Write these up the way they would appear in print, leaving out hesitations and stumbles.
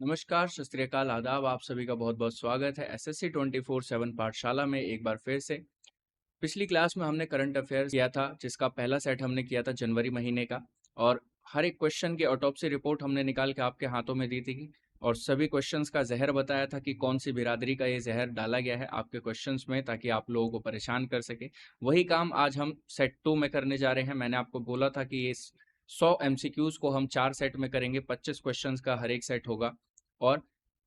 नमस्कार, सत श्री अकाल, आदाब। आप सभी का बहुत-बहुत स्वागत है एसएससी 24/7 पाठशाला में एक बार फिर से। पिछली क्लास में हमने करंट अफेयर्स किया था, जिसका पहला सेट हमने किया था जनवरी महीने का, और हर एक क्वेश्चन की ऑटोप्सी रिपोर्ट हमने निकाल के आपके हाथों में दी थी और सभी क्वेश्चंस का ज़हर बताया था कि कौन सी बिरादरी का ये ज़हर डाला गया है आपके क्वेश्चंस में, ताकि आप लोगों को परेशान कर सके। वही काम आज हम सेट 2 में करने जा रहे हैं। मैंने आपको बोला था कि ये 100 एमसीक्यूज को हम 4 सेट में करेंगे, 25 क्वेश्चंस का हर एक सेट होगा। और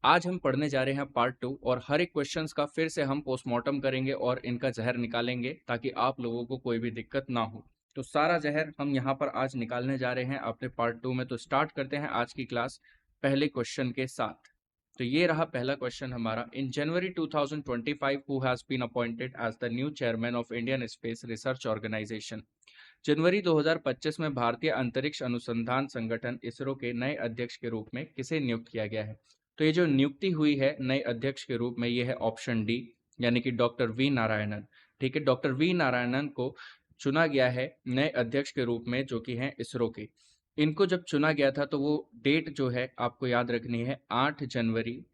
आज हम पढ़ने जा रहे हैं पार्ट 2, और हर एक क्वेश्चंस का फिर से हम पोस्टमार्टम करेंगे और इनका जहर निकालेंगे ताकि आप लोगों को कोई भी दिक्कत ना हो। तो सारा जहर हम यहाँ पर आज निकालने जा रहे हैं अपने पार्ट 2 में। तो स्टार्ट करते हैं आज की क्लास पहले क्वेश्चन के साथ। तो ये रहा पहला क्वेश्चन हमारा। In January 2025 who has been appointed as the new chairman of Indian Space Research Organisation. जनवरी 2025 में भारतीय अंतरिक्ष अनुसंधान संगठन इसरो के नए अध्यक्ष के रूप में किसे नियुक्त किया गया है? तो ये जो नियुक्ति हुई है नए अध्यक्ष के रूप में, ये है ऑप्शन डी, यानी कि डॉक्टर वी नारायणन। ठीक है, डॉक्टर वी नारायणन को चुना गया है नए अध्यक्ष के रूप में, जो कि हैं इसरो के। इनको जब चुना गया था तो वो डेट जो है आपको याद रखनी है, 8 जनवरी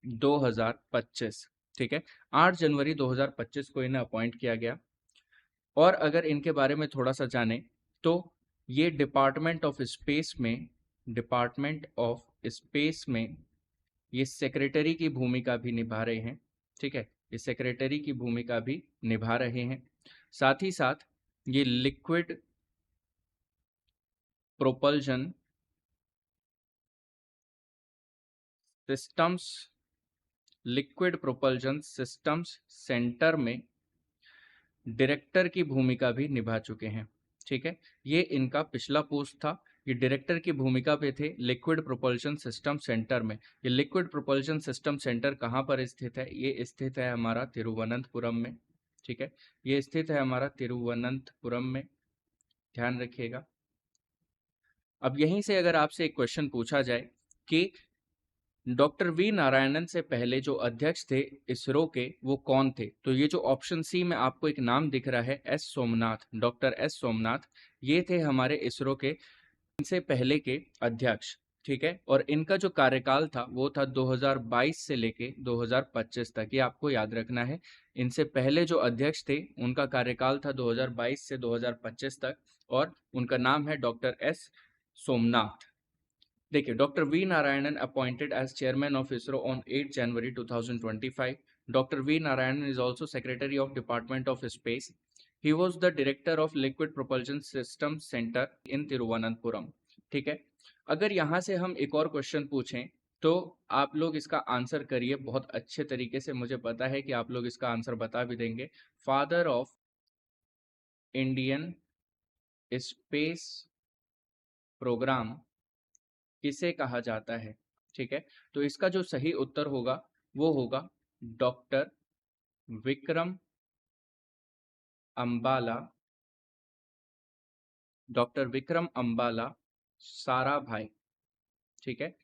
2025। ठीक है, 8 जनवरी 2025 को इन्हें अपॉइंट किया गया। और अगर इनके बारे में थोड़ा सा जाने तो ये डिपार्टमेंट ऑफ स्पेस में ये सेक्रेटरी की भूमिका भी निभा रहे हैं। ठीक है, ये सेक्रेटरी की भूमिका भी निभा रहे हैं। साथ ही साथ ये लिक्विड प्रोपल्जन सिस्टम्स सेंटर में डायरेक्टर की भूमिका भी निभा चुके हैं। ठीक है, ये इनका पिछला पोस्ट था। ये डायरेक्टर की भूमिका पे थे लिक्विड प्रोपल्शन सिस्टम सेंटर में। ये लिक्विड प्रोपल्शन सिस्टम सेंटर कहाँ पर स्थित है? ये स्थित है हमारा तिरुवनंतपुरम में। ठीक है, ये स्थित है हमारा तिरुवनंतपुरम में, ध्यान रखिएगा। अब यहीं से अगर आपसे एक क्वेश्चन पूछा जाए कि डॉक्टर वी नारायणन से पहले जो अध्यक्ष थे इसरो के, वो कौन थे? तो ये जो ऑप्शन सी में आपको एक नाम दिख रहा है, S Somnath, doctor S Somnath, ये थे हमारे इसरो के इनसे पहले के अध्यक्ष। ठीक है, और इनका जो कार्यकाल था वो था 2022 से लेके 2025 तक, ये आपको याद रखना है। इनसे पहले जो अध्यक्ष थे उनका कार्यकाल था 2022 से 2025 तक, और उनका नाम है डॉक्टर एस सोमनाथ। देखिए, doctor V Narayanan appointed as chairman of ISRO on 8 January 2025. Doctor V Narayanan is also secretary of Department of Space. He was the director of Liquid Propulsion System Centre in Thiruvananthapuram. ठीक है, अगर यहाँ से हम एक और क्वेश्चन पूछें तो आप लोग इसका आंसर करिए बहुत अच्छे तरीके से। मुझे पता है कि आप लोग इसका आंसर बता भी देंगे। Father of Indian space program किसे कहा जाता है? ठीक है, तो इसका जो सही उत्तर होगा वो होगा डॉक्टर विक्रम अंबाला, डॉक्टर विक्रम अंबाला साराभाई। ठीक है,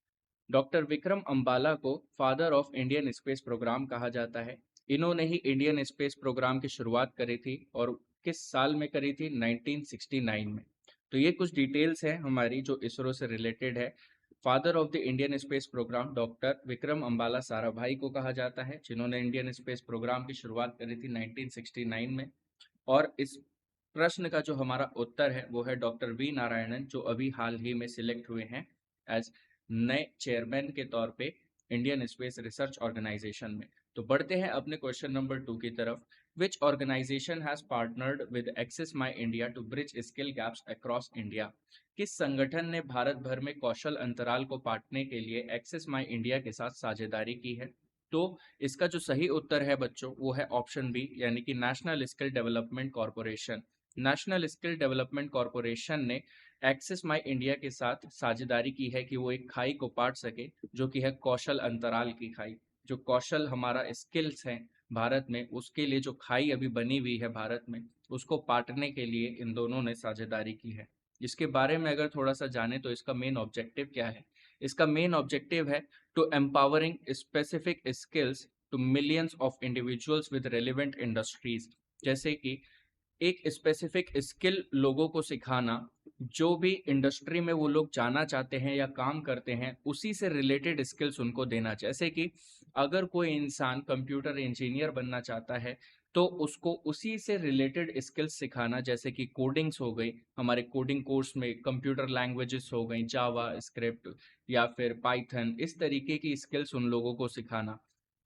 डॉक्टर विक्रम अंबाला को father of Indian space program कहा जाता है। इन्होंने ही इंडियन स्पेस प्रोग्राम की शुरुआत करी थी, और किस साल में करी थी? 1969 में। तो ये कुछ डिटेल्स हैं हमारी जो इसरो से रिलेटेड है। Father of the Indian space program doctor Vikram Ambala Sarabhai को कहा जाता है, जिन्होंने इंडियन स्पेस प्रोग्राम की शुरुआत करी थी 1969 में। और इस प्रश्न का जो हमारा उत्तर है वो है डॉक्टर वी नारायणन, जो अभी हाल ही में सिलेक्ट हुए हैं एज नए चेयरमैन के तौर पे इंडियन स्पेस रिसर्च ऑर्गेनाइजेशन में। तो बढ़ते हैं अपने क्वेश्चन नंबर 2 की तरफ। Which organisation has partnered with Access My India to bridge skill gaps across India? किस संगठन ने भारत भर में कौशल अंतराल को पाटने के लिए एक्सेस माई इंडिया के साथ साझेदारी की है? तो इसका जो सही उत्तर है बच्चों वो है ऑप्शन बी, यानी कि national skill development corporation. National skill development corporation ने एक्सेस माई इंडिया के साथ साझेदारी की है कि वो एक खाई को पाट सके, जो कि है कौशल अंतराल की खाई। जो कौशल हमारा स्किल्स हैं भारत में, उसके लिए जो खाई अभी बनी हुई है भारत में, उसको पाटने के लिए इन दोनों ने साझेदारी की है। इसके बारे में अगर थोड़ा सा जाने तो इसका मेन ऑब्जेक्टिव क्या है? इसका मेन ऑब्जेक्टिव है to empowering specific skills to millions of individuals with relevant industries. जैसे कि एक स्पेसिफिक स्किल लोगों को सिखाना जो भी इंडस्ट्री में वो लोग जाना चाहते हैं या काम करते हैं उसी से रिलेटेड स्किल्स उनको देना चाहिए। जैसे कि अगर कोई इंसान कंप्यूटर इंजीनियर बनना चाहता है तो उसको उसी से रिलेटेड स्किल्स सिखाना, जैसे कि कोडिंग्स हो गई, हमारे कोडिंग कोर्स में कंप्यूटर लैंग्वेजेस हो गई, जावा स्क्रिप्ट या फिर पाइथन, इस तरीके की स्किल्स उन लोगों को सिखाना।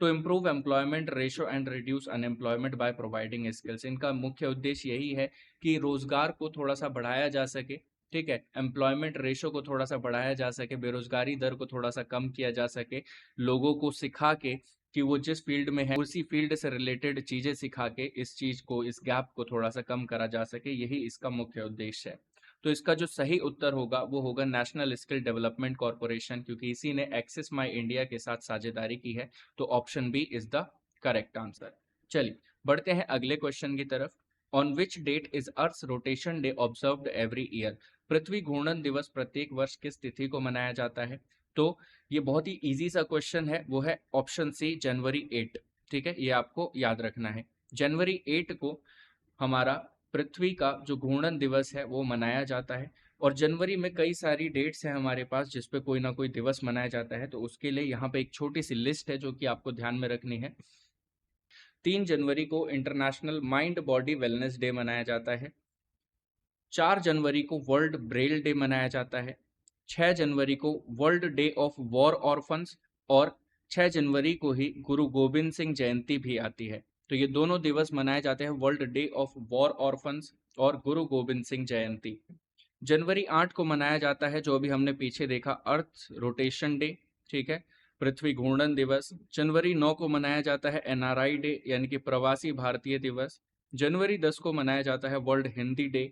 तो improve employment ratio and reduce unemployment by providing skills, इनका मुख्य उद्देश्य यही है कि रोजगार को थोड़ा सा बढ़ाया जा सके, ठीक है, एम्प्लॉयमेंट रेशो को थोड़ा सा बढ़ाया जा सके, बेरोजगारी दर को थोड़ा सा कम किया जा सके, लोगों को सिखा के कि वो जिस फील्ड में है उसी फील्ड से रिलेटेड चीजें सिखा के इस चीज को, इस गैप को थोड़ा सा कम करा जा सके, यही इसका मुख्य उद्देश्य है। तो इसका जो सही उत्तर होगा वो होगा नेशनल स्किल डेवलपमेंट कॉर्पोरेशन, क्योंकि इसी ने एक्सिस माई इंडिया के साथ साझेदारी की है। तो option B is the correct answer. चलिए बढ़ते हैं अगले क्वेश्चन की तरफ। On which date is Earth Rotation Day observed every year? पृथ्वी घूर्णन दिवस प्रत्येक वर्ष किस तिथि को मनाया जाता है? तो ये बहुत ही इजी सा क्वेश्चन है, वो है ऑप्शन सी जनवरी 8। ठीक है, ये आपको याद रखना है। जनवरी 8 को हमारा पृथ्वी का जो घूर्णन दिवस है वो मनाया जाता है। और जनवरी में कई सारी डेट्स हैं हमारे पास जिस पे कोई ना कोई दिवस मनाया जाता है, तो उसके लिए यहाँ पे एक छोटी सी लिस्ट है जो कि आपको ध्यान में रखनी है। 3 जनवरी को international mind body wellness day मनाया जाता है। 4 जनवरी को वर्ल्ड ब्रेल डे मनाया जाता है। 6 जनवरी को world day of war orphans, और 6 जनवरी को ही गुरु गोविंद सिंह जयंती भी आती है। तो ये दोनों दिवस मनाए जाते हैं, world day of war orphans और गुरु गोविंद सिंह जयंती। जनवरी 8 को मनाया जाता है जो अभी हमने पीछे देखा, अर्थ रोटेशन डे, ठीक है, पृथ्वी घूर्णन दिवस। जनवरी 9 को मनाया जाता है एनआरआई डे, यानी कि प्रवासी भारतीय दिवस। जनवरी 10 को मनाया जाता है वर्ल्ड हिंदी डे।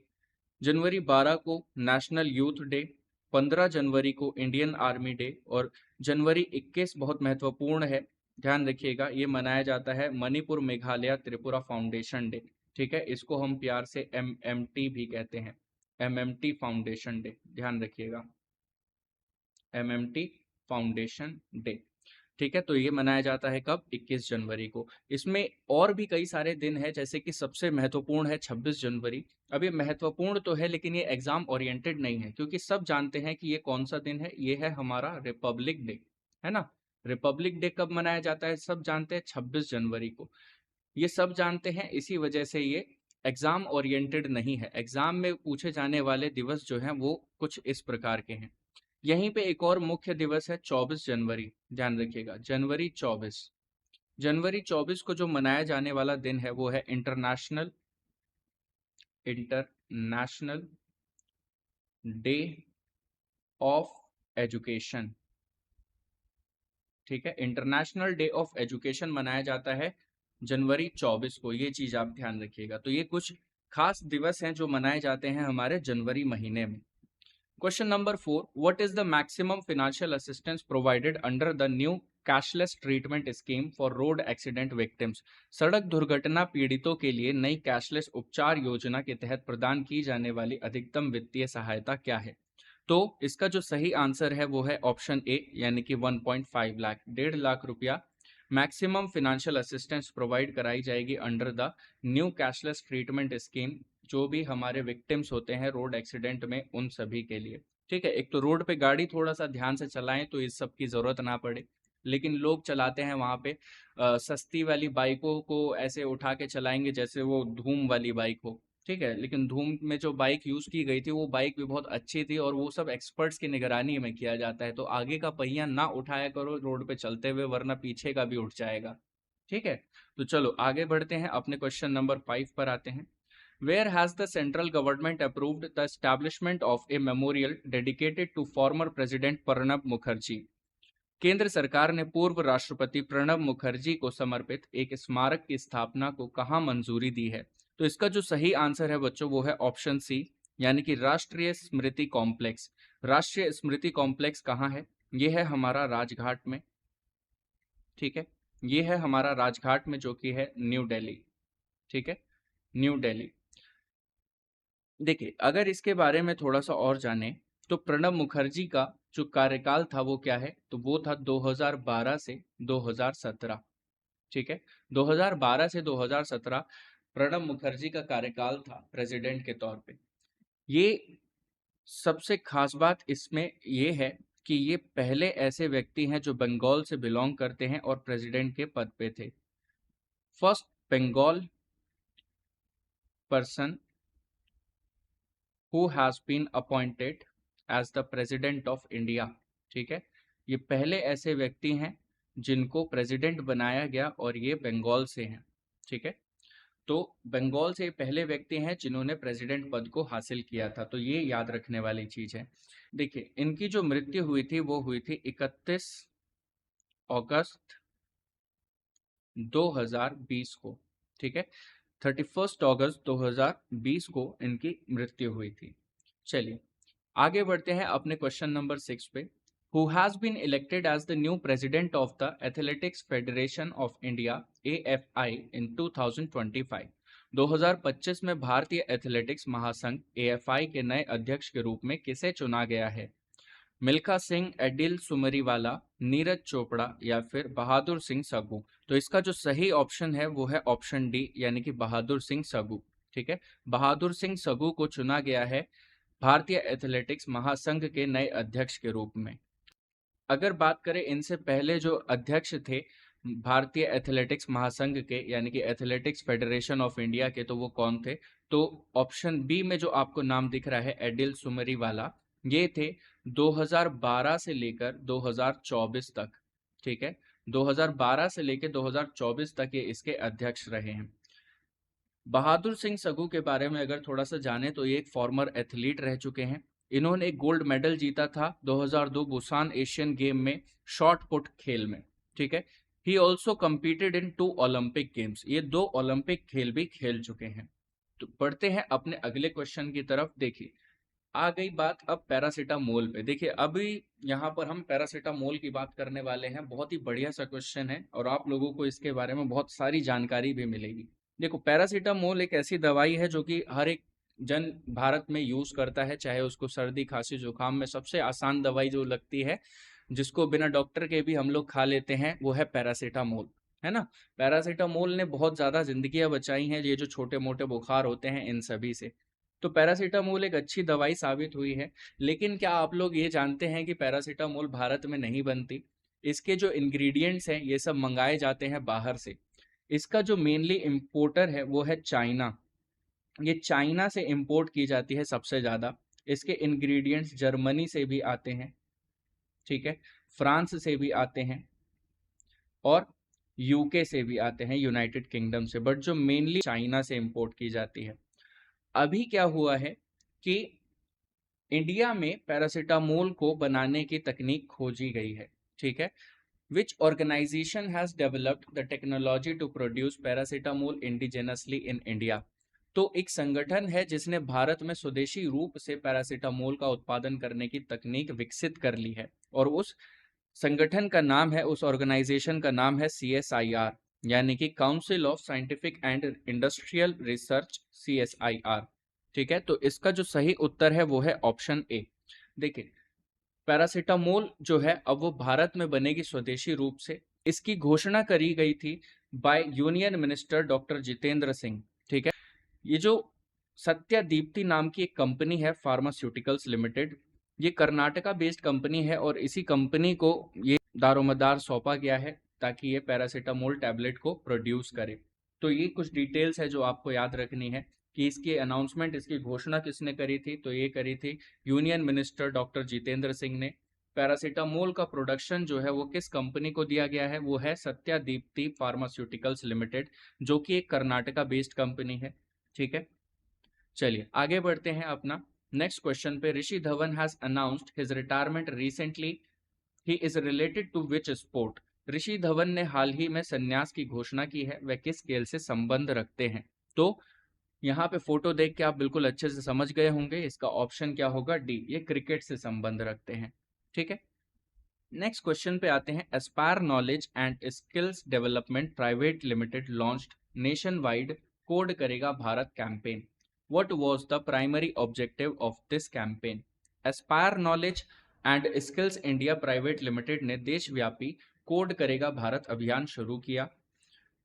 जनवरी 12 को नेशनल यूथ डे। 15 जनवरी को इंडियन आर्मी डे। और जनवरी 21 बहुत महत्वपूर्ण है, ध्यान रखिएगा, ये मनाया जाता है मणिपुर मेघालय त्रिपुरा फाउंडेशन डे। ठीक है, इसको हम प्यार से MMT भी कहते हैं, MMT फाउंडेशन डे, ध्यान रखिएगा, MMT फाउंडेशन डे। ठीक है, तो ये मनाया जाता है कब? 21 जनवरी को। इसमें और भी कई सारे दिन हैं, जैसे कि सबसे महत्वपूर्ण है 26 जनवरी। अब ये महत्वपूर्ण तो है लेकिन ये एग्जाम ओरिएंटेड नहीं है, क्योंकि सब जानते हैं कि ये कौन सा दिन है, ये है हमारा रिपब्लिक डे, है ना। रिपब्लिक डे कब मनाया जाता है? सब जानते हैं 26 जनवरी को। ये सब जानते हैं, इसी वजह से ये एग्जाम ओरिएंटेड नहीं है। एग्जाम में पूछे जाने वाले दिवस जो हैं वो कुछ इस प्रकार के हैं। यहीं पे एक और मुख्य दिवस है 24 जनवरी, ध्यान रखिएगा, जनवरी 24। जनवरी 24 को जो मनाया जाने वाला दिन है वो है international international day of education. ठीक है, इंटरनेशनल डे ऑफ एजुकेशन मनाया जाता है जनवरी 24 को, ये चीज आप ध्यान रखिएगा। तो ये कुछ खास दिवस हैं जो मनाए जाते हैं हमारे जनवरी महीने में। Question number 4. What is the maximum financial assistance provided under the new cashless treatment scheme for road accident victims? सड़क दुर्घटना पीड़ितों के लिए नई कैशलेस उपचार योजना के तहत प्रदान की जाने वाली अधिकतम वित्तीय सहायता क्या है? तो इसका जो सही आंसर है वो है ऑप्शन ए, यानी कि 1.5 लाख, 1.5 लाख रुपया मैक्सिमम फिनेंशियल असिस्टेंस प्रोवाइड कराई जाएगी under the new cashless treatment scheme, जो भी हमारे विक्टिम्स होते हैं रोड एक्सीडेंट में उन सभी के लिए। ठीक है, एक तो रोड पे गाड़ी थोड़ा सा ध्यान से चलाएं तो इस सब की जरूरत ना पड़े, लेकिन लोग चलाते हैं वहां पे सस्ती वाली बाइकों को ऐसे उठा के चलाएंगे जैसे वो धूम वाली बाइक हो। ठीक है, लेकिन धूम में जो बाइक यूज की गई थी वो बाइक भी बहुत अच्छी थी और वो सब एक्सपर्ट्स की निगरानी में किया जाता है। तो आगे का पहिया ना उठाया करो रोड पे चलते हुए, वरना पीछे का भी उठ जाएगा। ठीक है, तो चलो आगे बढ़ते हैं, अपने क्वेश्चन नंबर 5 पर आते हैं। Where has the central government approved the establishment of a memorial dedicated to former President Pranab Mukherjee? केंद्र सरकार ने पूर्व राष्ट्रपति प्रणब मुखर्जी को समर्पित एक स्मारक की स्थापना को कहां मंजूरी दी है? तो इसका जो सही आंसर है बच्चों वो है ऑप्शन सी, यानी कि राष्ट्रीय स्मृति कॉम्प्लेक्स। राष्ट्रीय स्मृति कॉम्प्लेक्स कहाँ है? ये है हमारा राजघाट में। ठीक है, ये है हमारा राजघाट में, जो कि है न्यू दिल्ली। ठीक है, न्यू दिल्ली। देखिए, अगर इसके बारे में थोड़ा सा और जाने तो प्रणब मुखर्जी का जो कार्यकाल था वो क्या है? तो वो था 2012 से 2017। ठीक है, 2012 से 2017 प्रणब मुखर्जी का कार्यकाल था प्रेसिडेंट के तौर पे। ये सबसे खास बात इसमें ये है कि ये पहले ऐसे व्यक्ति हैं जो बंगाल से बिलोंग करते हैं और प्रेसिडेंट के पद पे थे। First Bengal person who has been appointed as the president of India. ठीक है, ये पहले ऐसे व्यक्ति हैं जिनको प्रेसिडेंट बनाया गया और ये बंगाल से हैं। ठीक है, तो बंगाल से पहले व्यक्ति हैं जिन्होंने प्रेसिडेंट पद को हासिल किया था, तो ये याद रखने वाली चीज है। देखिए, इनकी जो मृत्यु हुई थी वो हुई थी 31 अगस्त 2020 को। ठीक है, 31 अगस्त 2020 को इनकी मृत्यु हुई थी। चलिए आगे बढ़ते हैं अपने क्वेश्चन नंबर 6 पे। Who has been elected as the new president of the athletics federation of India AFI इन 2025। 2025 में भारतीय एथलेटिक्स महासंघ AFI के नए अध्यक्ष के रूप में किसे चुना गया है? मिल्खा सिंह, एडिल सुमरीवाला, नीरज चोपड़ा या फिर बहादुर सिंह सगू। तो इसका जो सही ऑप्शन है वो है ऑप्शन डी, यानी कि बहादुर सिंह सगू। ठीक है, बहादुर सिंह सगू को चुना गया है भारतीय एथलेटिक्स महासंघ के नए अध्यक्ष के रूप में। अगर बात करें इनसे पहले जो अध्यक्ष थे भारतीय एथलेटिक्स महासंघ के, यानी कि एथलेटिक्स फेडरेशन ऑफ इंडिया के, तो वो कौन थे? तो ऑप्शन बी में जो आपको नाम दिख रहा है एडिल सुमरीवाला, ये थे 2012 से लेकर 2024 तक। ठीक है, 2012 से लेकर 2024 तक ये इसके अध्यक्ष रहे हैं। बहादुर सिंह सगू के बारे में अगर थोड़ा सा जाने तो ये एक फॉर्मर एथलीट रह चुके हैं। इन्होंने एक गोल्ड मेडल जीता था 2002 बुसान एशियन गेम में शॉर्ट पुट खेल में। ठीक है, he also competed in 2 Olympic games. ये 2 ओलंपिक खेल भी खेल चुके हैं। तो बढ़ते हैं अपने अगले क्वेश्चन की तरफ। देखिए, आ गई बात अब पैरासीटामोल पे। देखिए, अभी यहाँ पर हम पैरासीटामोल की बात करने वाले हैं। बहुत ही बढ़िया सा क्वेश्चन है और आप लोगों को इसके बारे में बहुत सारी जानकारी भी मिलेगी। देखो, पैरासीटामोल एक ऐसी दवाई है जो कि हर एक जन भारत में यूज करता है, चाहे उसको सर्दी खांसी जुकाम में सबसे आसान दवाई जो लगती है, जिसको बिना डॉक्टर के भी हम लोग खा लेते हैं, वो है पैरासीटामोल, है ना। पैरासीटामोल ने बहुत ज्यादा जिंदगियां बचाई हैं, ये जो छोटे मोटे बुखार होते हैं इन सभी से। तो पैरासीटामोल एक अच्छी दवाई साबित हुई है। लेकिन क्या आप लोग ये जानते हैं कि पैरासीटामोल भारत में नहीं बनती? इसके जो इंग्रेडिएंट्स हैं ये सब मंगाए जाते हैं बाहर से। इसका जो मेनली इम्पोर्टर है वो है चाइना। ये चाइना से इंपोर्ट की जाती है सबसे ज़्यादा। इसके इंग्रेडिएंट्स जर्मनी से भी आते हैं, ठीक है, फ्रांस से भी आते हैं और यूके से भी आते हैं, यूनाइटेड किंगडम से, बट जो मेनली चाइना से इंपोर्ट की जाती है। अभी क्या हुआ है कि इंडिया में पैरासीटामोल को बनाने की तकनीक खोजी गई है। ठीक है, Which organization has developed the technology to produce paracetamol indigenously in India? तो एक संगठन है जिसने भारत में स्वदेशी रूप से पैरासीटामोल का उत्पादन करने की तकनीक विकसित कर ली है, और उस संगठन का नाम है, उस ऑर्गेनाइजेशन का नाम है CSIR, यानी कि council of scientific and industrial research, CSIR। ठीक है, तो इसका जो सही उत्तर है वो है ऑप्शन ए। देखिए, पैरासीटामोल जो है अब वो भारत में बनेगी स्वदेशी रूप से। इसकी घोषणा करी गई थी by union minister doctor Jitendra Singh. ठीक है, ये जो सत्या दीप्ति नाम की एक कंपनी है फार्मास्यूटिकल्स लिमिटेड, ये कर्नाटका बेस्ड कंपनी है और इसी कंपनी को ये दारोमदार सौंपा गया है ताकि ये पैरासीटामोल टैबलेट को प्रोड्यूस करे। तो ये कुछ डिटेल्स है जो आपको याद रखनी है कि इसकी अनाउंसमेंट, इसकी घोषणा किसने करी थी? तो ये करी थी union minister doctor Jitendra Singh ने। पैरासीटामोल का प्रोडक्शन जो है वो किस कंपनी को दिया गया है? वो है सत्या दीप्ति फार्मास्यूटिकल्स लिमिटेड, जो कि एक कर्नाटका बेस्ड कंपनी है। ठीक है, चलिए आगे बढ़ते हैं अपना नेक्स्ट क्वेश्चन पे। Rishi Dhawan has announced his retirement recently, he is related to which sport? Rishi Dhawan ने हाल ही में संन्यास की घोषणा की है, वह किस खेल से संबंध रखते हैं? तो यहाँ पे फोटो देख के आप बिल्कुल अच्छे से समझ गए होंगे, इसका ऑप्शन क्या होगा? डी, ये क्रिकेट से संबंध रखते हैं। ठीक है, नेक्स्ट क्वेश्चन पे आते हैं। Aspire Knowledge and Skills Development Private Limited launched nationwide code करेगा Bharat campaign. What was the primary objective of this campaign? Aspire Knowledge and Skills India Private Limited ने देशव्यापी कोड करेगा भारत अभियान शुरू किया।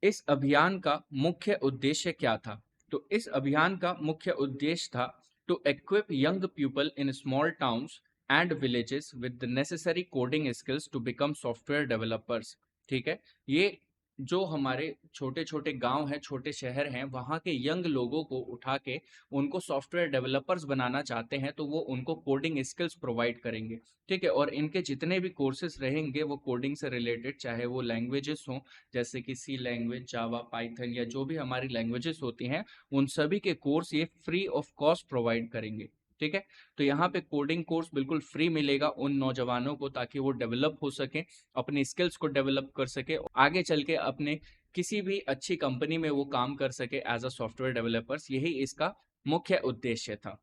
इस अभियान का मुख्य उद्देश्य क्या था? तो इस अभियान का मुख्य उद्देश्य था to equip young people in small towns and villages with the necessary coding skills to become software developers. ठीक है, ये जो हमारे छोटे छोटे गांव हैं, छोटे शहर हैं, वहाँ के यंग लोगों को उठा के उनको सॉफ्टवेयर डेवलपर्स बनाना चाहते हैं, तो वो उनको कोडिंग स्किल्स प्रोवाइड करेंगे। ठीक है, और इनके जितने भी कोर्सेज रहेंगे वो कोडिंग से रिलेटेड, चाहे वो लैंग्वेजेस हों जैसे कि सी लैंग्वेज, जावा, पाइथन या जो भी हमारी लैंग्वेजेस होती हैं, उन सभी के कोर्स ये फ्री ऑफ कॉस्ट प्रोवाइड करेंगे। ठीक है, तो यहाँ पे कोडिंग कोर्स बिल्कुल फ्री मिलेगा उन नौजवानों को, ताकि वो डेवलप हो सके, अपनी स्किल्स को डेवलप कर सके, आगे चल के अपने किसी भी अच्छी कंपनी में वो काम कर सके एज अ सॉफ्टवेयर डेवलपर्स। यही इसका मुख्य उद्देश्य था।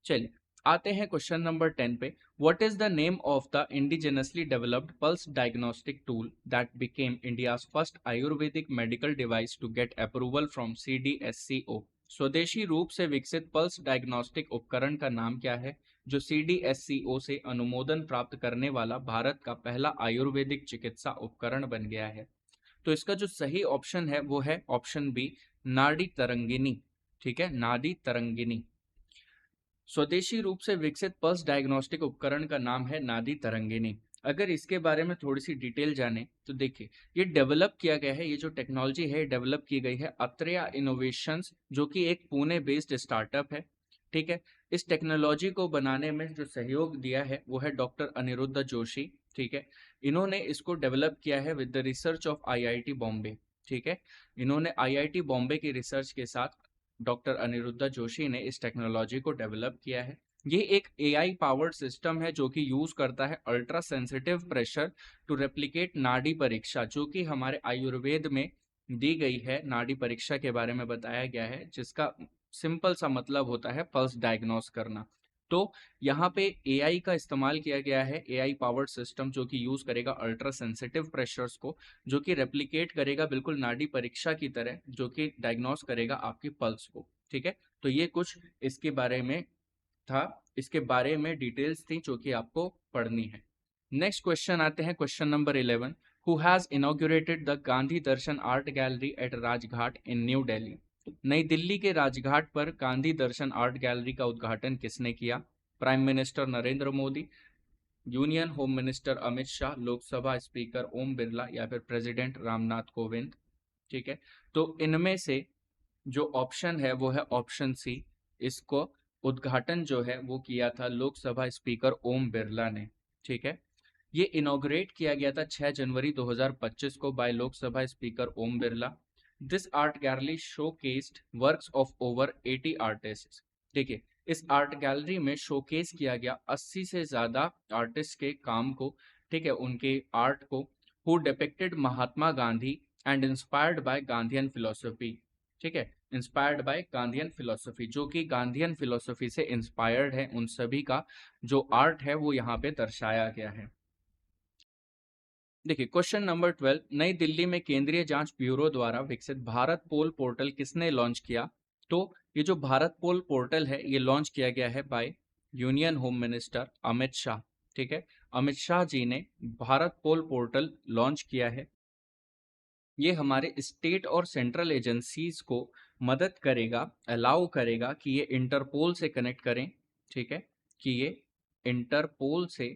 चलिए आते हैं क्वेश्चन नंबर 10 पे। What is the name of the indigenously developed pulse diagnostic tool that became India's first ayurvedic medical device to get approval from CDSCO? स्वदेशी रूप से विकसित पल्स डायग्नोस्टिक उपकरण का नाम क्या है जो CDSCO से अनुमोदन प्राप्त करने वाला भारत का पहला आयुर्वेदिक चिकित्सा उपकरण बन गया है? तो इसका जो सही ऑप्शन है वो है ऑप्शन बी, नाडी तरंगिनी। ठीक है, नाडी तरंगिनी। स्वदेशी रूप से विकसित पल्स डायग्नोस्टिक उपकरण का नाम है नाडी तरंगिनी। अगर इसके बारे में थोड़ी सी डिटेल जाने तो देखिए, ये डेवलप किया गया है, ये जो टेक्नोलॉजी है डेवलप की गई है अत्रेया इनोवेशंस, जो कि एक पुणे बेस्ड स्टार्टअप है। ठीक है, इस टेक्नोलॉजी को बनाने में जो सहयोग दिया है वो है डॉक्टर अनिरुद्ध जोशी। ठीक है, इन्होंने इसको डेवलप किया है with the research of IIT Bombay. ठीक है, इन्होंने IIT बॉम्बे की रिसर्च के साथ डॉक्टर अनिरुद्ध जोशी ने इस टेक्नोलॉजी को डेवलप किया है। ये एक AI पावर्ड सिस्टम है जो कि यूज करता है ultra sensitive pressure to replicate nadi pariksha, जो कि हमारे आयुर्वेद में दी गई है। नाड़ी परीक्षा के बारे में बताया गया है, जिसका सिंपल सा मतलब होता है पल्स डायग्नोस करना। तो यहाँ पे AI का इस्तेमाल किया गया है, AI पावर्ड सिस्टम जो कि यूज करेगा अल्ट्रा सेंसिटिव प्रेशर्स को, जो कि रेप्लिकेट करेगा बिल्कुल नाड़ी परीक्षा की तरह, जो कि डायग्नोस करेगा आपकी पल्स को। ठीक है, तो ये कुछ इसके बारे में था, इसके बारे में डिटेल्स थी जो कि आपको पढ़नी है। नेक्स्ट क्वेश्चन आते हैं, question number 11। Who has inaugurated the Gandhi Darshan art gallery at Rajghat in new Delhi? नई दिल्ली के राजघाट पर गांधी दर्शन आर्ट गैलरी का उद्घाटन किसने किया? Prime minister Narendra Modi, union home minister Amit Shah, Lok Sabha speaker Om Birla या फिर प्रेसिडेंट रामनाथ कोविंद? ठीक है, तो इनमें से जो ऑप्शन है वो है ऑप्शन सी। इसको उद्घाटन जो है वो किया था लोकसभा स्पीकर ओम बिरला ने। ठीक है, ये इनॉग्रेट किया गया था 6 जनवरी 2025 को by Lok Sabha speaker Om Birla. This art gallery showcased works of over 80 artist. देखिए, इस आर्ट गैलरी में शोकेस किया गया 80 से ज्यादा आर्टिस्ट के काम को। ठीक है, उनके आर्ट को, who depicted Mahatma Gandhi and inspired by Gandhian philosophy. ठीक है, इंस्पायर्ड बाय गांधीयन फिलोसफी, जो कि गांधीयन फिलोसफी से इंस्पायर्ड है, उन सभी का जो आर्ट है वो यहाँ पे दर्शाया गया है। देखिए क्वेश्चन नंबर 12। नई दिल्ली में केंद्रीय जांच ब्यूरो द्वारा विकसित भारत पोल पोर्टल किसने लॉन्च किया? तो ये जो भारत पोल पोर्टल है ये लॉन्च किया गया है by union home minister Amit Shah. ठीक है, अमित शाह जी ने भारत पोल पोर्टल लॉन्च किया है। ये हमारे स्टेट और सेंट्रल एजेंसीज को मदद करेगा, अलाउ करेगा कि ये इंटरपोल से कनेक्ट करें। ठीक है, कि ये इंटरपोल से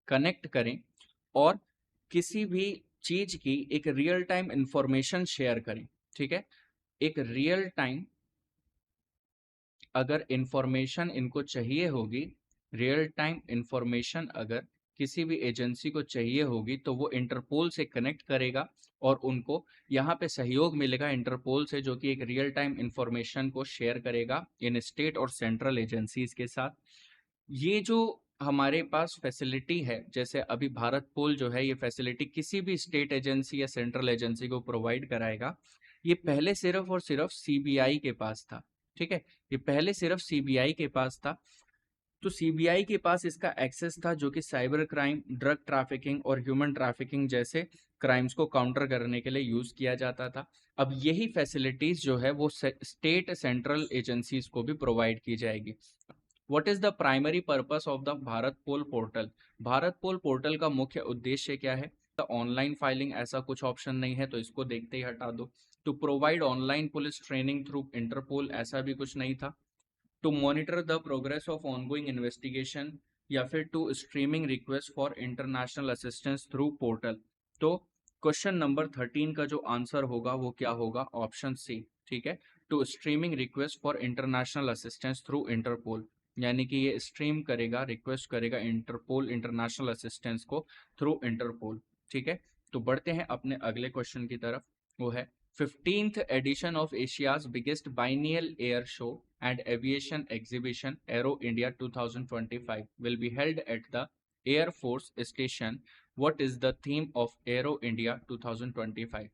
कनेक्ट करें और किसी भी चीज की एक रियल टाइम इंफॉर्मेशन शेयर करें। ठीक है, एक रियल टाइम अगर इंफॉर्मेशन इनको चाहिए होगी, रियल टाइम इंफॉर्मेशन अगर किसी भी एजेंसी को चाहिए होगी तो वो इंटरपोल से कनेक्ट करेगा और उनको यहाँ पे सहयोग मिलेगा इंटरपोल से, जो कि एक रियल टाइम इंफॉर्मेशन को शेयर करेगा इन स्टेट और सेंट्रल एजेंसीज के साथ। ये जो हमारे पास फैसिलिटी है, जैसे अभी भारत पोल जो है, ये फैसिलिटी किसी भी स्टेट एजेंसी या सेंट्रल एजेंसी को प्रोवाइड कराएगा। ये पहले सिर्फ और सिर्फ CBI के पास था। ठीक है, ये पहले सिर्फ CBI के पास था। तो CBI के पास इसका एक्सेस था, जो कि साइबर क्राइम, ड्रग ट्रैफिकिंग और ह्यूमन ट्रैफिकिंग जैसे क्राइम्स को काउंटर करने के लिए यूज किया जाता था। अब यही फैसिलिटीज जो है वो स्टेट सेंट्रल एजेंसीज को भी प्रोवाइड की जाएगी। What is the primary purpose of the Bharat pole portal? Bharat pole portal का मुख्य उद्देश्य क्या है? द ऑनलाइन फाइलिंग, ऐसा कुछ ऑप्शन नहीं है तो इसको देखते ही हटा दो। To provide online police training through Interpol, ऐसा भी कुछ नहीं था। To monitor the progress of ongoing investigation, या फिर to streaming request for international assistance through portal. तो क्वेश्चन नंबर 13 का जो आंसर होगा वो क्या होगा? Option C. ठीक है, to streaming request for international assistance through Interpol, यानी कि ये स्ट्रीम करेगा, रिक्वेस्ट करेगा इंटरपोल इंटरनेशनल असिस्टेंस को थ्रू इंटरपोल। ठीक है, तो बढ़ते हैं अपने अगले क्वेश्चन की तरफ। वो है 15th edition of Asia's biggest biennial air show and aviation exhibition Aero India 2025 will be held at the Air Force Station. What is the theme of Aero India 2025?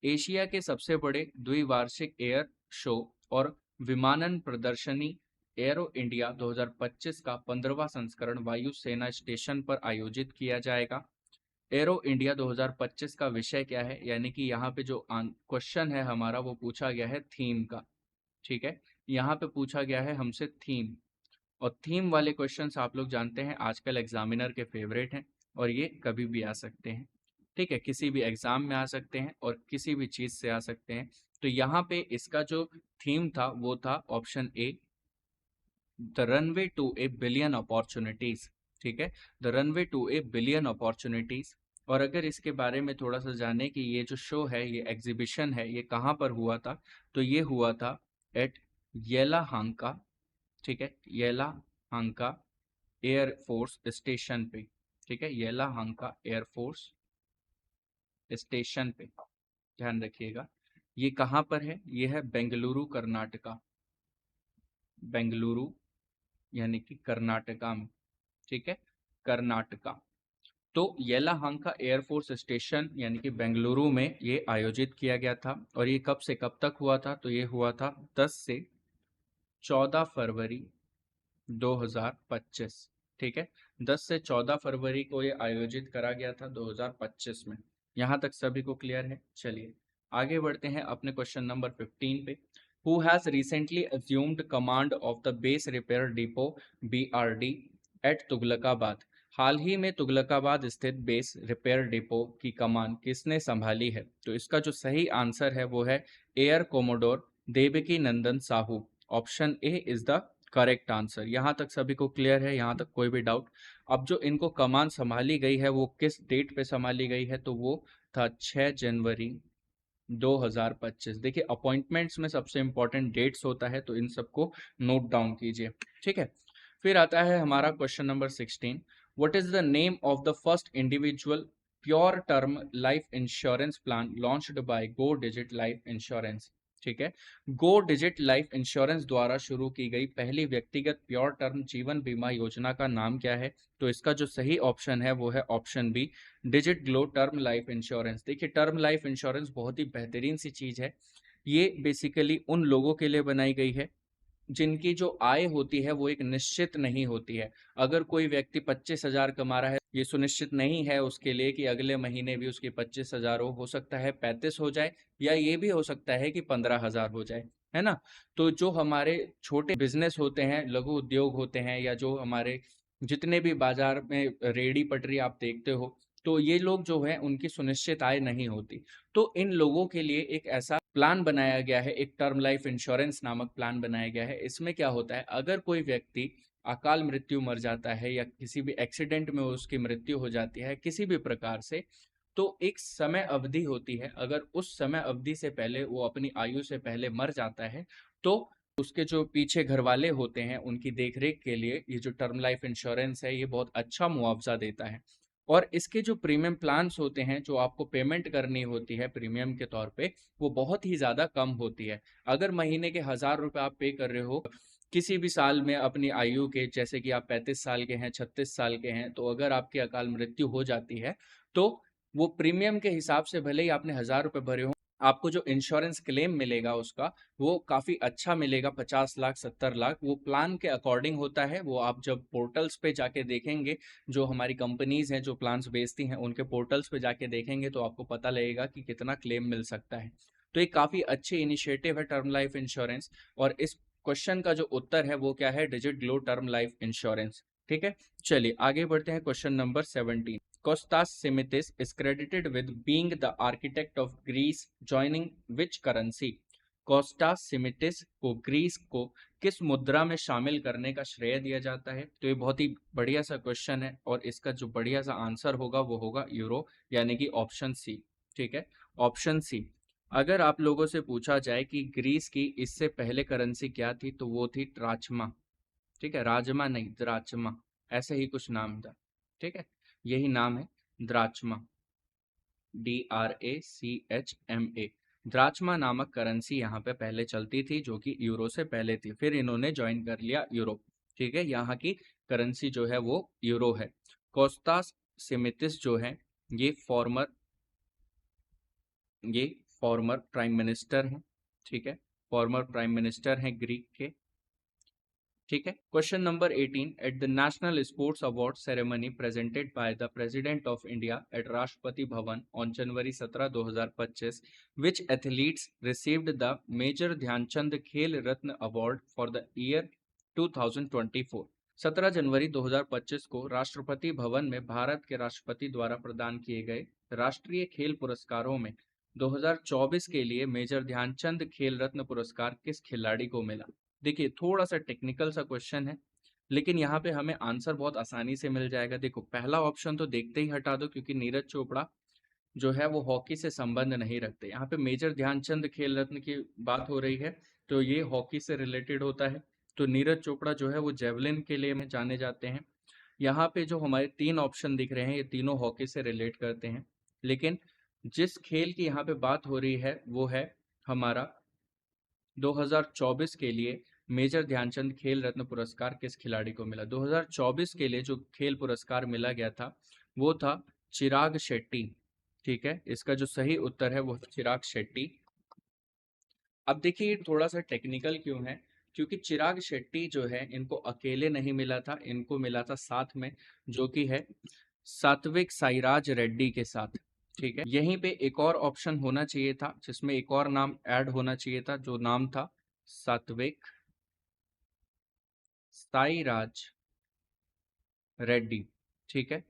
Asia के सबसे बड़े द्विवार्षिक एयर शो और विमानन प्रदर्शनी arrow India 2025 का 15वां संस्करण वायु सेना स्टेशन पर आयोजित किया जाएगा। एरो इंडिया 2025 का विषय क्या है, यानी कि यहाँ पे जो क्वेश्चन है हमारा वो पूछा गया है थीम का। ठीक है, यहाँ पे पूछा गया है हमसे थीम, और थीम वाले क्वेश्चंस आप लोग जानते हैं आजकल एग्जामिनर के फेवरेट हैं, और ये कभी भी आ सकते हैं। ठीक है, किसी भी एग्जाम में आ सकते हैं और किसी भी चीज से आ सकते हैं। तो यहाँ पे इसका जो थीम था वो था option A, the runway to a billion opportunities. ठीक है, the runway to a billion opportunities. और अगर इसके बारे में थोड़ा सा जाने कि ये जो शो है, ये एग्जीबिशन है, ये कहाँ पर हुआ था, तो ये हुआ था एट येलाहांका। ठीक है, येलाहांका एयरफोर्स स्टेशन पे। ठीक है, येलाहांका एयरफोर्स स्टेशन पे, ध्यान रखिएगा। ये कहाँ पर है? ये है बेंगलुरु कर्नाटका, बेंगलुरु यानी कि कर्नाटका में। ठीक है, कर्नाटका। तो येलाहांका एयरफोर्स स्टेशन यानी कि बेंगलुरु में ये आयोजित किया गया था। और ये कब से कब तक हुआ था? तो ये हुआ था 10 से 14 फरवरी 2025। ठीक है, 10 से 14 फरवरी को ये आयोजित करा गया था 2025 में। यहाँ तक सभी को क्लियर है? चलिए आगे बढ़ते हैं अपने क्वेश्चन नंबर 15 पे। Who has recently assumed command of the base repair depot BRD at Tughlakabad? हाल ही में तुगलकाबाद स्थित बेस रिपेयर डिपो की कमान किसने संभाली है? तो इसका जो सही आंसर है वो है air commodore Devaki Nandan Sahu. Option A is the correct answer. यहाँ तक सभी को क्लियर है? यहाँ तक कोई भी डाउट? अब जो इनको कमान संभाली गई है वो किस डेट पे संभाली गई है? तो वो था 6 जनवरी 2025। देखिए अपॉइंटमेंट्स में सबसे इंपॉर्टेंट डेट्स होता है, तो इन सबको नोट डाउन कीजिए। ठीक है, फिर आता है हमारा question number 16। What is the name of the first individual pure term life insurance plan launched by go digit life insurance? ठीक है, गो डिजिट लाइफ इंश्योरेंस द्वारा शुरू की गई पहली व्यक्तिगत प्योर टर्म जीवन बीमा योजना का नाम क्या है? तो इसका जो सही ऑप्शन है वो है option B, Digit Glo term life insurance. देखिए टर्म लाइफ इंश्योरेंस बहुत ही बेहतरीन सी चीज है। ये बेसिकली उन लोगों के लिए बनाई गई है जिनकी जो आय होती है वो एक निश्चित नहीं होती है। अगर कोई व्यक्ति 25,000 कमा रहा है, ये सुनिश्चित नहीं है उसके लिए कि अगले महीने भी उसके 25,000 हो सकता है 35 हो जाए, या ये भी हो सकता है कि 15,000 हो जाए, है ना। तो जो हमारे छोटे बिजनेस होते हैं, लघु उद्योग होते हैं, या जो हमारे जितने भी बाजार में रेडी पटरी आप देखते हो, तो ये लोग जो है उनकी सुनिश्चित आय नहीं होती। तो इन लोगों के लिए एक ऐसा प्लान बनाया गया है, एक टर्म लाइफ इंश्योरेंस नामक प्लान बनाया गया है। इसमें क्या होता है, अगर कोई व्यक्ति अकाल मृत्यु मर जाता है या किसी भी एक्सीडेंट में उसकी मृत्यु हो जाती है किसी भी प्रकार से, तो एक समय अवधि होती है। अगर उस समय अवधि से पहले वो अपनी आयु से पहले मर जाता है, तो उसके जो पीछे घर वाले होते हैं उनकी देखरेख के लिए ये जो टर्म लाइफ इंश्योरेंस है ये बहुत अच्छा मुआवजा देता है। और इसके जो प्रीमियम प्लान्स होते हैं, जो आपको पेमेंट करनी होती है प्रीमियम के तौर पे, वो बहुत ही ज़्यादा कम होती है। अगर महीने के 1,000 रुपये आप पे कर रहे हो किसी भी साल में अपनी आयु के, जैसे कि आप 35 साल के हैं, 36 साल के हैं, तो अगर आपकी अकाल मृत्यु हो जाती है तो वो प्रीमियम के हिसाब से भले ही आपने 1,000 रुपये भरे हो, आपको जो इंश्योरेंस क्लेम मिलेगा उसका वो काफ़ी अच्छा मिलेगा, 50 लाख 70 लाख। वो प्लान के अकॉर्डिंग होता है। वो आप जब पोर्टल्स पे जाके देखेंगे, जो हमारी कंपनीज हैं जो प्लान्स बेचती हैं उनके पोर्टल्स पे जाके देखेंगे तो आपको पता लगेगा कि कितना क्लेम मिल सकता है। तो एक काफ़ी अच्छी इनिशिएटिव है टर्म लाइफ इंश्योरेंस। और इस क्वेश्चन का जो उत्तर है वो क्या है? Digit Glo term life insurance. ठीक है, चलिए आगे बढ़ते हैं question number 17। Kostas Simitis is credited with being the architect of Greece joining which currency? Costa Simitis को ग्रीस को किस मुद्रा में शामिल करने का श्रेय दिया जाता है? तो ये बहुत ही बढ़िया सा क्वेश्चन है और इसका जो बढ़िया सा आंसर होगा वो होगा यूरो, यानी कि ऑप्शन सी। ठीक है, ऑप्शन सी। अगर आप लोगों से पूछा जाए कि ग्रीस की इससे पहले करेंसी क्या थी, तो वो थी ड्राचमा। ठीक है, राजमा नहीं, द्राचमा, ऐसे ही कुछ नाम था। ठीक है, यही नाम है, द्राचमा, DRACHMA। द्राचमा नामक करेंसी यहाँ पे पहले चलती थी, जो कि यूरो से पहले थी, फिर इन्होंने ज्वाइन कर लिया यूरो। ठीक है, यहाँ की करेंसी जो है वो यूरो है। कोस्तास सिमितिस जो है ये फॉर्मर प्राइम मिनिस्टर हैं। ठीक है, फॉर्मर प्राइम मिनिस्टर हैं ग्रीक के। ठीक है, question number 18, at the national sports award ceremony presented by the president of India at Rashtrapati Bhavan on January 17, 2025, which athletes received the major Dhyan Chand Khel Ratna award for the year 2024। 17 जनवरी 2025 को राष्ट्रपति भवन में भारत के राष्ट्रपति द्वारा प्रदान किए गए राष्ट्रीय खेल पुरस्कारों में 2024 के लिए मेजर ध्यानचंद खेल रत्न पुरस्कार किस खिलाड़ी को मिला? देखिए, थोड़ा सा टेक्निकल सा क्वेश्चन है, लेकिन यहाँ पे हमें आंसर बहुत आसानी से मिल जाएगा। देखो, पहला ऑप्शन तो देखते ही हटा दो, क्योंकि नीरज चोपड़ा जो है वो हॉकी से संबंध नहीं रखते। यहाँ पे मेजर ध्यानचंद खेल रत्न की बात हो रही है, तो ये हॉकी से रिलेटेड होता है। तो नीरज चोपड़ा जो है वो जेवलिन के लिए जाने जाते हैं। यहाँ पे जो हमारे तीन ऑप्शन दिख रहे हैं, ये तीनों हॉकी से रिलेट करते हैं, लेकिन जिस खेल की यहाँ पे बात हो रही है वो है हमारा 2024 के लिए मेजर ध्यानचंद खेल रत्न पुरस्कार किस खिलाड़ी को मिला? 2024 के लिए जो खेल पुरस्कार मिला गया था वो था चिराग शेट्टी। ठीक है, इसका जो सही उत्तर है वो चिराग शेट्टी। अब देखिए, थोड़ा सा टेक्निकल क्यों है, क्योंकि चिराग शेट्टी जो है इनको अकेले नहीं मिला था, इनको मिला था साथ में, जो कि है सात्विक साईराज रेड्डी के साथ। ठीक है, यहीं पे एक और ऑप्शन होना चाहिए था, जिसमें एक और नाम ऐड होना चाहिए था, जो नाम था सात्विक साईराज रेड्डी। ठीक है,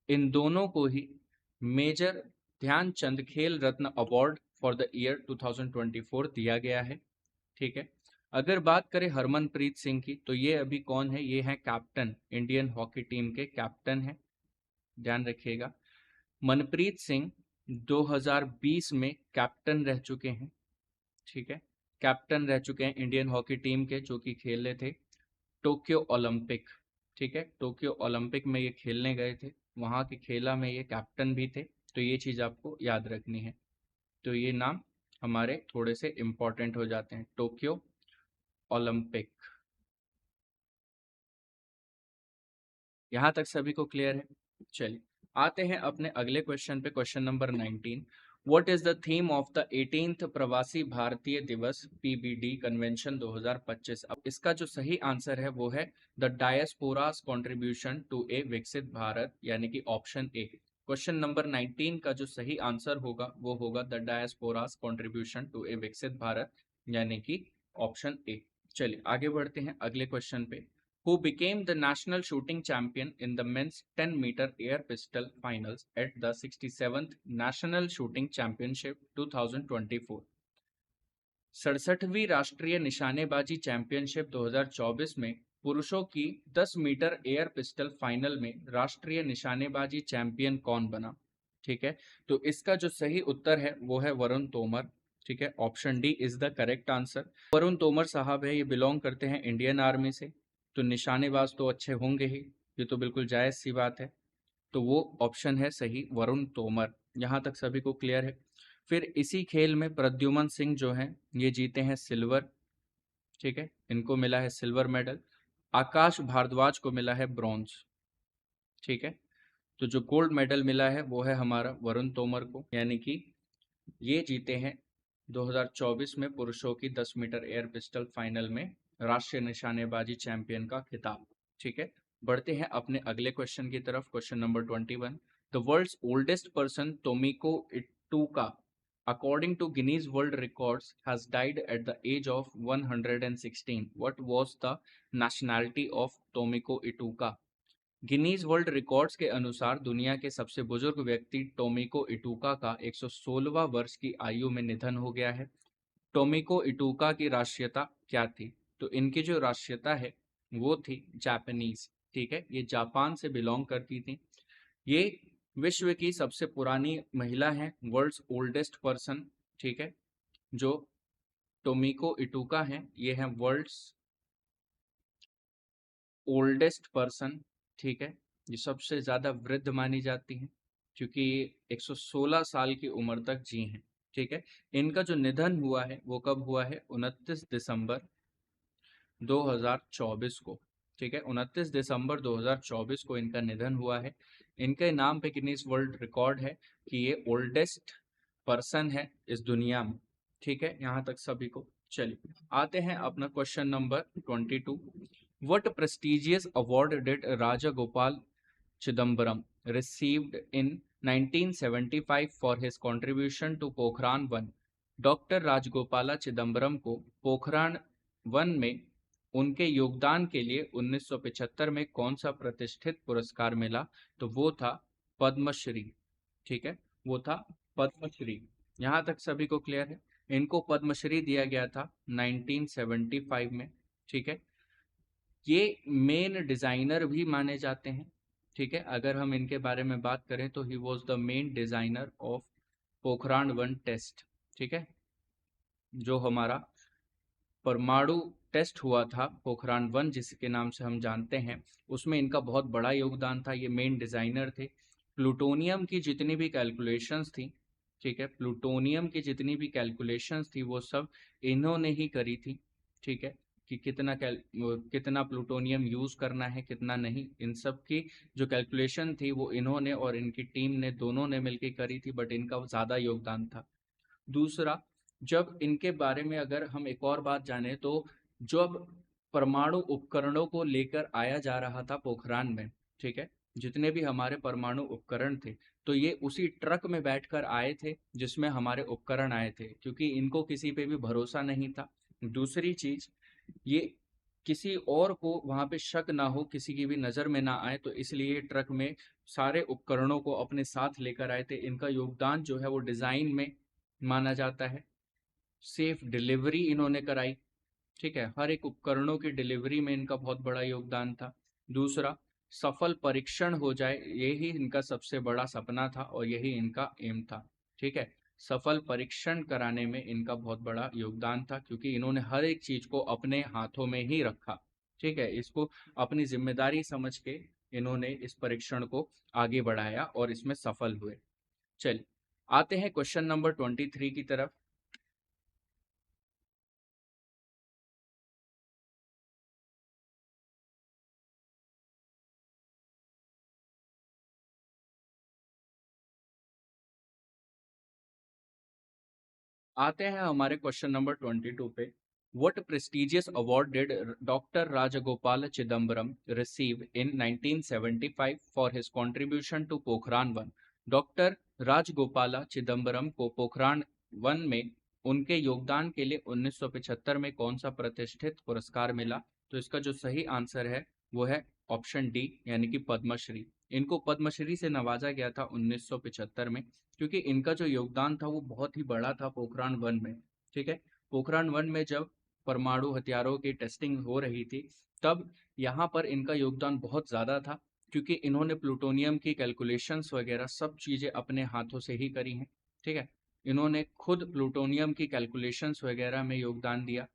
इन दोनों को ही major Dhyan Chand Khel Ratna award for the year 2024 दिया गया है। ठीक है, अगर बात करें हरमनप्रीत सिंह की, तो ये अभी कौन है? ये है कैप्टन, इंडियन हॉकी टीम के कैप्टन है, ध्यान रखिएगा। मनप्रीत सिंह 2020 में कैप्टन रह चुके हैं। ठीक है, कैप्टन रह चुके हैं इंडियन हॉकी टीम के, जो कि खेल रहे थे टोक्यो ओलंपिक। ठीक है, टोक्यो ओलंपिक में ये खेलने गए थे, वहाँ के खेला में ये कैप्टन भी थे, तो ये चीज़ आपको याद रखनी है। तो ये नाम हमारे थोड़े से इम्पोर्टेंट हो जाते हैं, टोक्यो ओलंपिक। यहाँ तक सभी को क्लियर है? चलिए आते हैं अपने अगले क्वेश्चन पे, question number 19। What is the theme of the 18th प्रवासी भारतीय दिवस PBD कन्वेंशन 2025? अब इसका जो सही आंसर है वो है द डायस्पोरास कंट्रीब्यूशन टू ए विकसित भारत, यानी कि ऑप्शन ए। क्वेश्चन नंबर 19 का जो सही आंसर होगा वो होगा द डायस्पोरास कंट्रीब्यूशन टू ए विकसित भारत, यानी कि ऑप्शन ए। चलिए आगे बढ़ते हैं अगले क्वेश्चन पे। Who became the national shooting champion in the men's 10-meter air pistol finals at the 67th National Shooting Championship 2024? 67वीं राष्ट्रीय निशानेबाजी चैंपियनशिप 2024 में पुरुषों की 10 मीटर एयर पिस्टल फाइनल में राष्ट्रीय निशानेबाजी चैंपियन कौन बना? ठीक है, तो इसका जो सही उत्तर है वो है वरुण तोमर। ठीक है, option D is the correct answer. Varun Tomar साहब है, ये बिलोंग करते हैं इंडियन आर्मी से, तो निशानेबाज तो अच्छे होंगे ही, ये तो बिल्कुल जायज़ सी बात है। तो वो ऑप्शन है सही, वरुण तोमर। यहाँ तक सभी को क्लियर है? फिर इसी खेल में प्रद्युमन सिंह जो हैं ये जीते हैं सिल्वर। ठीक है, इनको मिला है सिल्वर मेडल। आकाश भारद्वाज को मिला है ब्रॉन्ज। ठीक है, तो जो गोल्ड मेडल मिला है वो है हमारा वरुण तोमर को, यानी कि ये जीते हैं 2024 में पुरुषों की 10 मीटर एयर पिस्टल फाइनल में राष्ट्रीय निशानेबाजी चैंपियन का खिताब। ठीक है, बढ़ते हैं अपने अगले क्वेश्चन की तरफ, question number 21। The world's oldest person Tomiko Itooka according to Guinness World Records has died at the age of 116. What was the nationality of Tomiko Ituka? Guinness world records के अनुसार दुनिया के सबसे बुजुर्ग व्यक्ति टोमिको इटूका का 116वां वर्ष की आयु में निधन हो गया है। टोमिको इटूका की राष्ट्रीयता क्या थी? तो इनकी जो राष्ट्रीयता है वो थी जापानीज, ठीक है, ये जापान से बिलोंग करती थी। ये विश्व की सबसे पुरानी महिला है, वर्ल्ड्स ओल्डेस्ट पर्सन, ठीक है, जो टोमिको इटूका है, ये है वर्ल्ड्स ओल्डेस्ट पर्सन, ठीक है, ये सबसे ज्यादा वृद्ध मानी जाती हैं क्योंकि ये 116 साल की उम्र तक जी हैं, ठीक है। इनका जो निधन हुआ है वो कब हुआ है? 29 दिसंबर 2024 को, ठीक है, 29 दिसंबर 2024 को इनका निधन हुआ है। इनके नाम पे गिनीज वर्ल्ड रिकॉर्ड है कि ये ओल्डेस्ट पर्सन है इस दुनिया में, ठीक है, यहाँ तक सभी को। चलिए आते हैं अपना question number 22। What prestigious award did Rajagopal Chidambaram received in 1975 for his contribution to Pokhran 1? Doctor Rajagopala Chidambaram को पोखरान 1 में उनके योगदान के लिए 1975 में कौन सा प्रतिष्ठित पुरस्कार मिला? तो वो था पद्मश्री, ठीक है, वो था पद्मश्री। यहाँ तक सभी को क्लियर है? इनको पद्मश्री दिया गया था 1975 में, ठीक है। ये मेन डिजाइनर भी माने जाते हैं, ठीक है। अगर हम इनके बारे में बात करें तो he was the main designer of Pokhran 1 test, ठीक है, जो हमारा परमाणु टेस्ट हुआ था पोखरान 1 जिसके नाम से हम जानते हैं, उसमें इनका बहुत बड़ा योगदान था। ये मेन डिजाइनर थे। प्लूटोनियम की जितनी भी कैलकुलेशंस थी, ठीक है, प्लूटोनियम की जितनी भी कैलकुलेशंस थी वो सब इन्होंने ही करी थी, ठीक है, कि कितना प्लूटोनियम यूज करना है कितना नहीं, इन सब की जो कैलकुलेशन थी वो इन्होंने और इनकी टीम ने दोनों ने मिलकर करी थी, बट इनका ज्यादा योगदान था। दूसरा, जब इनके बारे में अगर हम एक और बात जाने तो जब परमाणु उपकरणों को लेकर आया जा रहा था पोखरान में, ठीक है, जितने भी हमारे परमाणु उपकरण थे तो ये उसी ट्रक में बैठकर आए थे जिसमें हमारे उपकरण आए थे, क्योंकि इनको किसी पे भी भरोसा नहीं था। दूसरी चीज, ये किसी और को वहां पे शक ना हो, किसी की भी नजर में ना आए, तो इसलिए ट्रक में सारे उपकरणों को अपने साथ लेकर आए थे। इनका योगदान जो है वो डिजाइन में माना जाता है। सेफ डिलीवरी इन्होंने कराई, ठीक है, हर एक उपकरणों की डिलीवरी में इनका बहुत बड़ा योगदान था। दूसरा, सफल परीक्षण हो जाए, यही इनका सबसे बड़ा सपना था और यही इनका एम था, ठीक है, सफल परीक्षण कराने में इनका बहुत बड़ा योगदान था क्योंकि इन्होंने हर एक चीज को अपने हाथों में ही रखा, ठीक है, इसको अपनी जिम्मेदारी समझ के इन्होंने इस परीक्षण को आगे बढ़ाया और इसमें सफल हुए। चलिए आते हैं क्वेश्चन नंबर 23 की तरफ। आते हैं हमारे क्वेश्चन नंबर 22 पे। What prestigious award did doctor Rajagopal Chidambaram receive in 1975 for his contribution to Pokhran 1? Doctor Rajagopala Chidambaram को पोखरान 1 में उनके योगदान के लिए 1975 में कौन सा प्रतिष्ठित पुरस्कार मिला? तो इसका जो सही आंसर है वो है ऑप्शन डी, यानी कि पद्मश्री। इनको पद्मश्री से नवाजा गया था 1975 में, क्योंकि इनका जो योगदान था वो बहुत ही बड़ा था पोखरान 1 में, ठीक है। पोखरान 1 में जब परमाणु हथियारों की टेस्टिंग हो रही थी तब यहाँ पर इनका योगदान बहुत ज़्यादा था, क्योंकि इन्होंने प्लूटोनियम की कैलकुलेशंस वगैरह सब चीज़ें अपने हाथों से ही करी हैं, ठीक है, इन्होंने खुद प्लूटोनियम की कैलकुलेशंस वगैरह में योगदान दिया।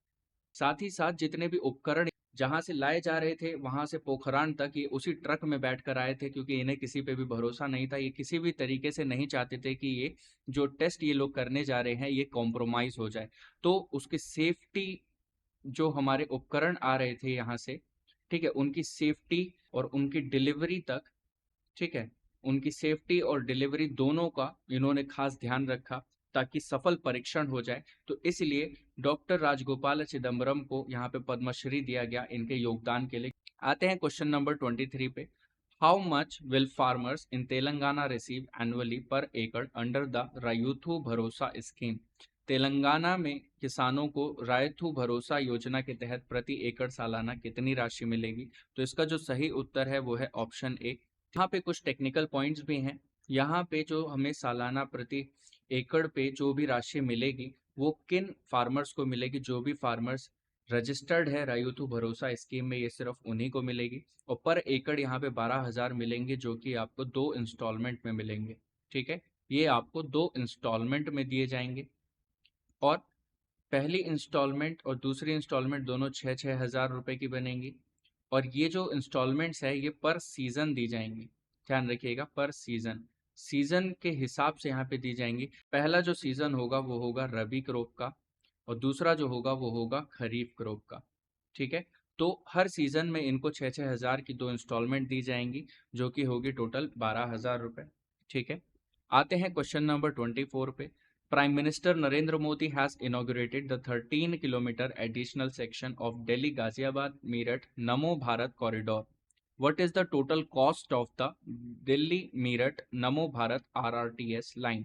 साथ ही साथ जितने भी उपकरण जहां से लाए जा रहे थे वहां से पोखरान तक ये उसी ट्रक में बैठकर आए थे, क्योंकि इन्हें किसी पे भी भरोसा नहीं था। ये किसी भी तरीके से नहीं चाहते थे कि ये जो टेस्ट ये लोग करने जा रहे हैं ये कॉम्प्रोमाइज हो जाए। तो उसकी सेफ्टी, जो हमारे उपकरण आ रहे थे यहाँ से, ठीक है, उनकी सेफ्टी और उनकी डिलीवरी तक, ठीक है, उनकी सेफ्टी और डिलीवरी दोनों का इन्होंने खास ध्यान रखा ताकि सफल परीक्षण हो जाए। तो इसलिए डॉक्टर राजगोपाल चिदम्बरम को यहाँ पे पद्मश्री दिया गया इनके योगदान के लिए। आते हैं क्वेश्चन नंबर 23 पे। How much will farmers in Telangana receive annually पर एकड़ अंडर द रायुथु भरोसा स्कीम? तेलंगाना में किसानों को रायथू भरोसा योजना के तहत प्रति एकड़ सालाना कितनी राशि मिलेगी? तो इसका जो सही उत्तर है वो है ऑप्शन ए। यहाँ पे कुछ टेक्निकल पॉइंट्स भी हैं। यहाँ पे जो हमें सालाना प्रति एकड़ पे जो भी राशि मिलेगी वो किन फार्मर्स को मिलेगी? जो भी फार्मर्स रजिस्टर्ड है रायुतु भरोसा स्कीम में, ये सिर्फ उन्हीं को मिलेगी। और पर एकड़ यहाँ पे 12,000 मिलेंगे, जो कि आपको 2 इंस्टॉलमेंट में मिलेंगे। ठीक है, ये आपको 2 इंस्टॉलमेंट में दिए जाएंगे। और पहली इंस्टॉलमेंट और दूसरी इंस्टॉलमेंट दोनों 6,000 रुपए की बनेंगी। और ये जो इंस्टॉलमेंट्स है ये पर सीजन दी जाएंगी। ध्यान रखिएगा, पर सीजन, सीजन के हिसाब से यहाँ पे दी जाएंगी। पहला जो सीजन होगा वो होगा रबी क्रॉप का, और दूसरा जो होगा वो होगा खरीफ क्रॉप का। ठीक है, तो हर सीजन में इनको 6,000 की 2 इंस्टॉलमेंट दी जाएंगी, जो कि होगी टोटल 12,000 रुपए। ठीक है, आते हैं क्वेश्चन नंबर 24 पे। Prime Minister Narendra Modi has inaugurated the 13-kilometer additional section of Delhi Ghaziabad Meerut Namo Bharat corridor. What is the total cost of the Delhi Meerut Namo Bharat RRTS line?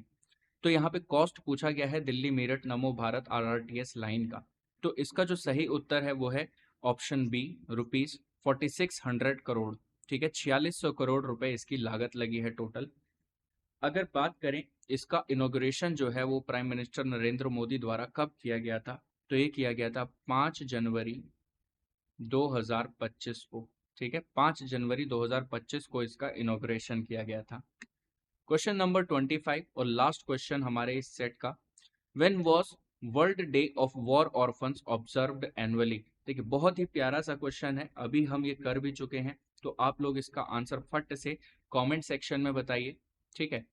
तो यहाँ पे cost पूछा गया है दिल्ली मेरठ नमो Bharat RRTS line का। तो इसका जो सही उत्तर है वो है ऑप्शन बी, ₹4600 करोड़। ठीक है, 4600 करोड़ रुपए इसकी लागत लगी है टोटल। अगर बात करें इसका इनॉग्रेशन जो है वो प्राइम मिनिस्टर नरेंद्र मोदी द्वारा कब किया गया था, तो ये किया गया था 5 जनवरी 2025 को। ठीक है, 5 जनवरी 2025 को इसका इनॉग्रेशन किया गया था। क्वेश्चन नंबर 25 और लास्ट क्वेश्चन हमारे इस सेट का। When was world day of war orphans observed annually? देखिए, बहुत ही प्यारा सा क्वेश्चन है, अभी हम ये कर भी चुके हैं। तो आप लोग इसका आंसर फट से कमेंट सेक्शन में बताइए। ठीक है,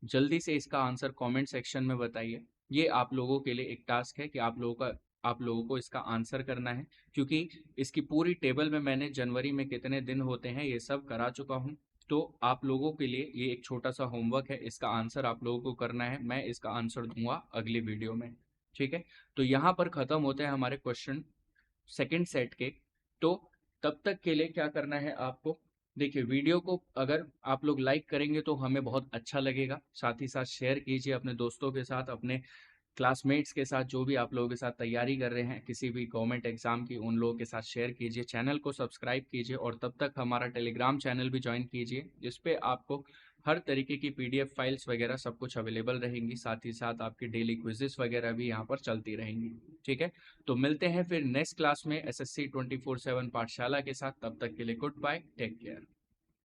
जल्दी से इसका आंसर कमेंट सेक्शन में बताइए। ये आप लोगों के लिए एक टास्क है कि आप लोगों को इसका आंसर करना है, क्योंकि इसकी पूरी टेबल में मैंने जनवरी में कितने दिन होते हैं ये सब करा चुका हूँ। तो आप लोगों के लिए ये एक छोटा सा होमवर्क है, इसका आंसर आप लोगों को करना है। मैं इसका आंसर दूंगा अगली वीडियो में। ठीक है, तो यहाँ पर खत्म होते हैं हमारे क्वेश्चन सेकंड सेट के। तो तब तक के लिए क्या करना है आपको, देखिए वीडियो को अगर आप लोग लाइक करेंगे तो हमें बहुत अच्छा लगेगा। साथ ही साथ शेयर कीजिए अपने दोस्तों के साथ, अपने क्लासमेट्स के साथ, जो भी आप लोगों के साथ तैयारी कर रहे हैं किसी भी गवर्नमेंट एग्जाम की, उन लोगों के साथ शेयर कीजिए। चैनल को सब्सक्राइब कीजिए और तब तक हमारा टेलीग्राम चैनल भी ज्वाइन कीजिए, जिसपे आपको हर तरीके की PDF फाइल्स वगैरह सब कुछ अवेलेबल रहेंगी। साथ ही साथ आपकी डेली क्विजेस वगैरह भी यहाँ पर चलती रहेंगी। ठीक है, तो मिलते हैं फिर नेक्स्ट क्लास में SSC 24/7 पाठशाला के साथ। तब तक के लिए गुड बाय, टेक केयर।